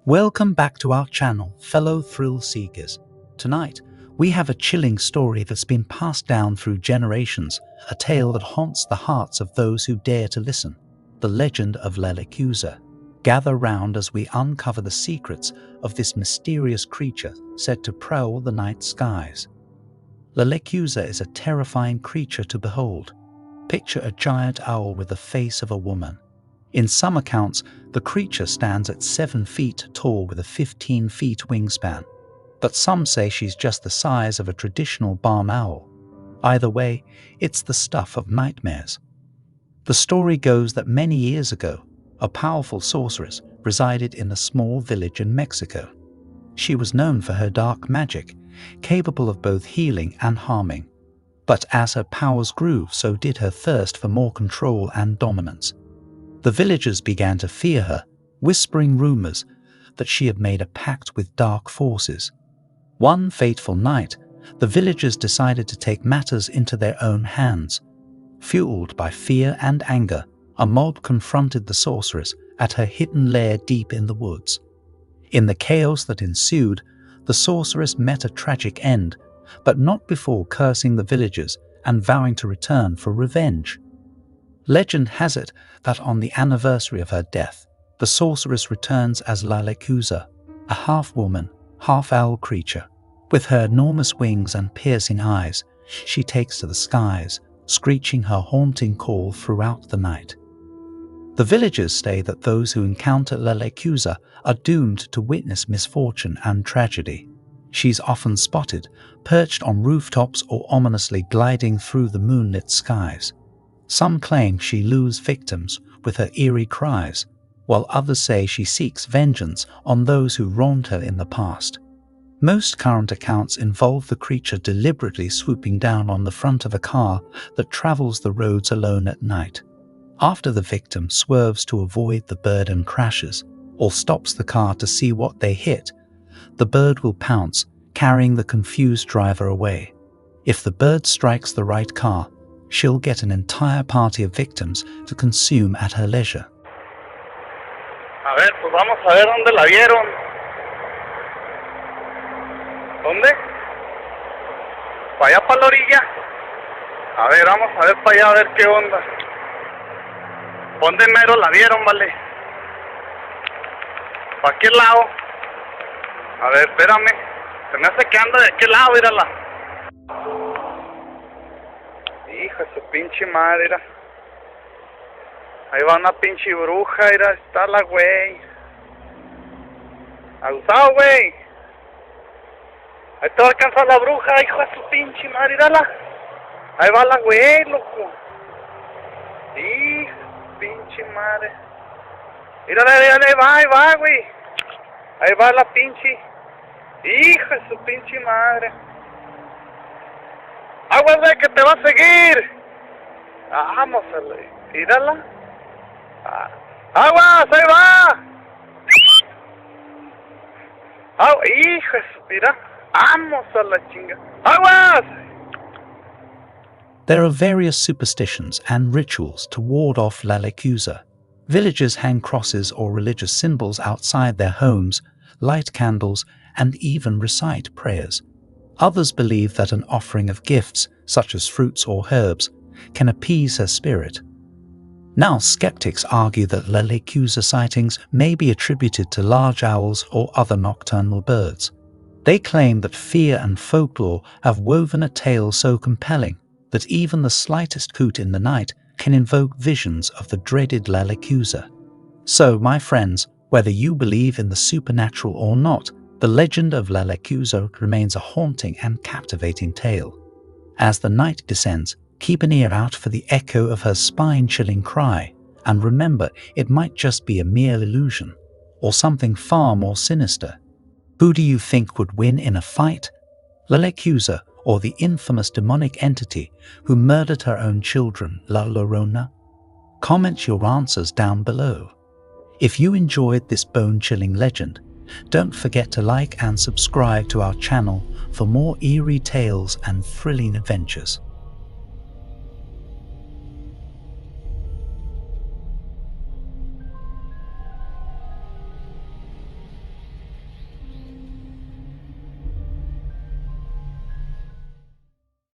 Welcome back to our channel, fellow thrill seekers. Tonight, we have a chilling story that's been passed down through generations, a tale that haunts the hearts of those who dare to listen. The legend of Lechuza. Gather round as we uncover the secrets of this mysterious creature said to prowl the night skies. Lechuza is a terrifying creature to behold. Picture a giant owl with the face of a woman. In some accounts, the creature stands at 7 feet tall with a 15 feet wingspan, but some say she's just the size of a traditional barn owl. Either way, it's the stuff of nightmares. The story goes that many years ago, a powerful sorceress resided in a small village in Mexico. She was known for her dark magic, capable of both healing and harming. But as her powers grew, so did her thirst for more control and dominance. The villagers began to fear her, whispering rumors that she had made a pact with dark forces. One fateful night, the villagers decided to take matters into their own hands. Fueled by fear and anger, a mob confronted the sorceress at her hidden lair deep in the woods. In the chaos that ensued, the sorceress met a tragic end, but not before cursing the villagers and vowing to return for revenge. Legend has it that on the anniversary of her death, the sorceress returns as Lechuza, a half-woman, half-owl creature. With her enormous wings and piercing eyes, she takes to the skies, screeching her haunting call throughout the night. The villagers say that those who encounter Lechuza are doomed to witness misfortune and tragedy. She's often spotted, perched on rooftops or ominously gliding through the moonlit skies. Some claim she lures victims with her eerie cries, while others say she seeks vengeance on those who wronged her in the past. Most current accounts involve the creature deliberately swooping down on the front of a car that travels the roads alone at night. After the victim swerves to avoid the bird and crashes, or stops the car to see what they hit, the bird will pounce, carrying the confused driver away. If the bird strikes the right car, she'll get an entire party of victims to consume at her leisure. A ver, pues vamos a ver dónde la vieron. ¿Dónde? ¿Para allá, para la orilla? A ver, vamos a ver para allá, a ver qué onda. ¿Dónde mero la vieron, vale? ¿Para qué lado? A ver, espérame. Se me hace que anda de qué lado, mírala. Hija de su pinche madre, mira. Ahí va una pinche bruja, mira, está la güey. Abusado, güey. Ahí te va a alcanzar la bruja, hijo de su pinche madre, mírala. Ahí va la güey, loco. Hija de su pinche madre. Mírala, ahí va, güey. Ahí va la pinche. Hija de su pinche madre. Aguas, güey, que te va a seguir. Vamos, tírala. Aguas, ahí va. Hija, mira. Vamos a la chinga. Aguas. There are various superstitions and rituals to ward off Lechuza. Villagers hang crosses or religious symbols outside their homes, light candles, and even recite prayers. Others believe that an offering of gifts, such as fruits or herbs, can appease her spirit. Now, skeptics argue that Lechuza sightings may be attributed to large owls or other nocturnal birds. They claim that fear and folklore have woven a tale so compelling that even the slightest coot in the night can invoke visions of the dreaded Lechuza. So, my friends, whether you believe in the supernatural or not, the legend of Lechuza remains a haunting and captivating tale. As the night descends, keep an ear out for the echo of her spine-chilling cry, and remember, it might just be a mere illusion, or something far more sinister. Who do you think would win in a fight? Lechuza, or the infamous demonic entity who murdered her own children, La Llorona? Comment your answers down below. If you enjoyed this bone-chilling legend, don't forget to like and subscribe to our channel for more eerie tales and thrilling adventures.